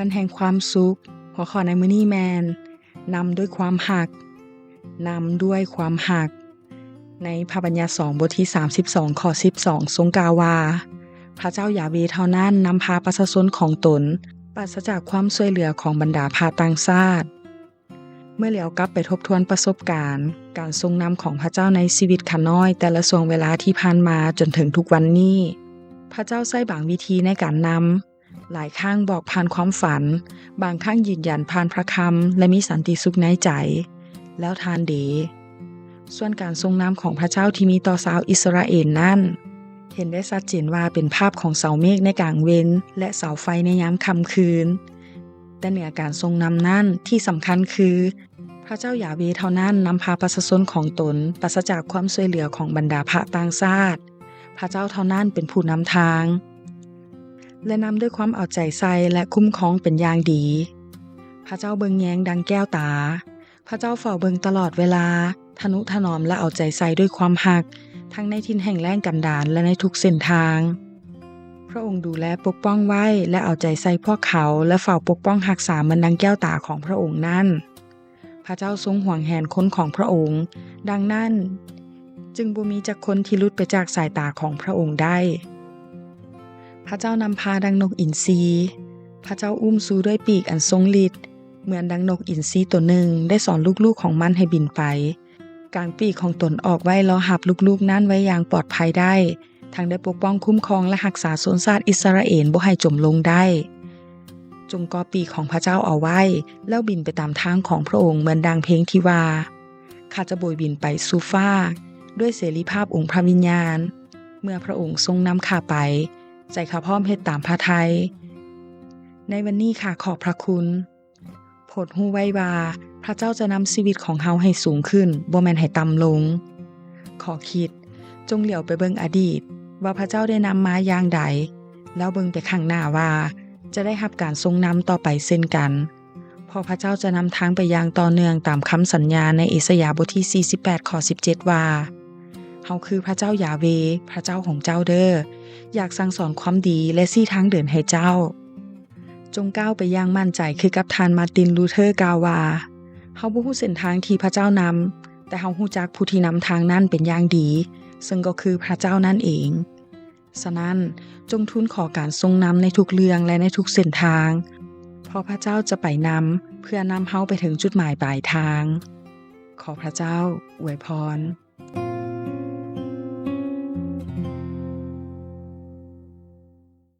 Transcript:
วันแห่งความสุขหัวข้อในมื้อนี้แมนนำด้วยความหักนำด้วยความหักในพระบัญญัติ2บทที่32ข้อ12ทรงกล่าวว่าพระเจ้ายาเวห์เท่านั้นนำพาประชาชนของตนปราศจากความช่วยเหลือของบรรดาพาต่างชาติเมื่อเหลียวกลับไปทบทวนประสบการณ์การทรงนำของพระเจ้าในชีวิตข้าน้อยแต่ละช่วงเวลาที่ผ่านมาจนถึงทุกวันนี้พระเจ้าใช้บางวิธีในการนำหลายครั้งบอกผ่านความฝันบางครั้งยืนยันผ่านพระคำและมีสันติสุขในใจแล้วทานเดส่วนการทรงนำของพระเจ้าที่มีต่อชาวอิสราเอลนั้นเห็นได้ชัดเจนว่าเป็นภาพของเสาเมฆในกลางเว้นและเสาไฟในยามค่ำคืนแต่เหนือการทรงนำนั้นที่สำคัญคือพระเจ้ายาเวห์เท่านั้นนำพาประชาชนของตนปราศจากความช่วยเหลือของบรรดาพระต่างชาติพระเจ้าเท่านั้นเป็นผู้นำทางและนำด้วยความเอาใจใส่และคุ้มครองเป็นอย่างดีพระเจ้าเบิ่งแยงดังแก้วตาพระเจ้าเฝ้าเบิ่งตลอดเวลาทนุถนอมและเอาใจใส่ด้วยความหักทั้งในถิ่นแห่งแล้งกันดารและในทุกเส้นทางพระองค์ดูแลปกป้องไว้และเอาใจใส่พวกเขาและเฝ้าปกป้องรักษาเหมือนดังแก้วตาของพระองค์นั้นพระเจ้าทรงห่วงแหนคนของพระองค์ดังนั้นจึงบ่มีจักคนที่หลุดไปจากสายตาของพระองค์ได้พระเจ้านำพาดังนกอินทรีพระเจ้าอุ้มสู้ด้วยปีกอันทรงฤทธิ์เหมือนดังนกอินทรีตัวหนึ่งได้สอนลูกๆของมันให้บินไปกางปีกของตนออกไว้รอหับลูกๆนั้นไว้อย่างปลอดภัยได้ทั้งได้ปกป้องคุ้มครองและรักษาชนชาติอิสราเอลบ่ให้จมลงได้จงก่อปีกของพระเจ้าเอาไว้แล้วบินไปตามทางของพระองค์เหมือนดังเพลงที่ว่าข้าจะโบยบินไปสู่ฟ้าด้วยเสรีภาพองค์พระวิญญาณเมื่อพระองค์ทรงนำข้าไปใจข้าพร้อมเฮ็ดตามพระทัยในวันนี้ข้าขอบพระคุณโปรดรู้ไว้ว่าพระเจ้าจะนำชีวิตของเฮาให้สูงขึ้นบ่แม่นให้ต่ำลงขอคิดจงเหลียวไปเบิ่งอดีตว่าพระเจ้าได้นำมาอย่างใดแล้วเบิ่งไปข้างหน้าว่าจะได้รับการทรงนำต่อไปเช่นกันเพราะพระเจ้าจะนำทางไปอย่างต่อเนื่องตามคำสัญญาในเอสยาห์บทที่48ข้อ17ว่าเฮาคือพระเจ้ายาเวห์พระเจ้าของเจ้าเด้ออยากสั่งสอนความดีและชี้ทางเดินให้เจ้าจงก้าวไปอย่างมั่นใจคือกับท่านมาร์ตินลูเทอร์กล่าวว่าเฮาบ่ฮู้เส้นทางที่พระเจ้านำแต่เฮาฮู้จักผู้ที่นำทางนั้นเป็นอย่างดีซึ่งก็คือพระเจ้านั่นเองฉะนั้นจงทูลขอการทรงนำในทุกเรื่องและในทุกเส้นทางเพราะพระเจ้าจะไปนำเพื่อนำเฮาไปถึงจุดหมายปลายทางขอพระเจ้าอวยพร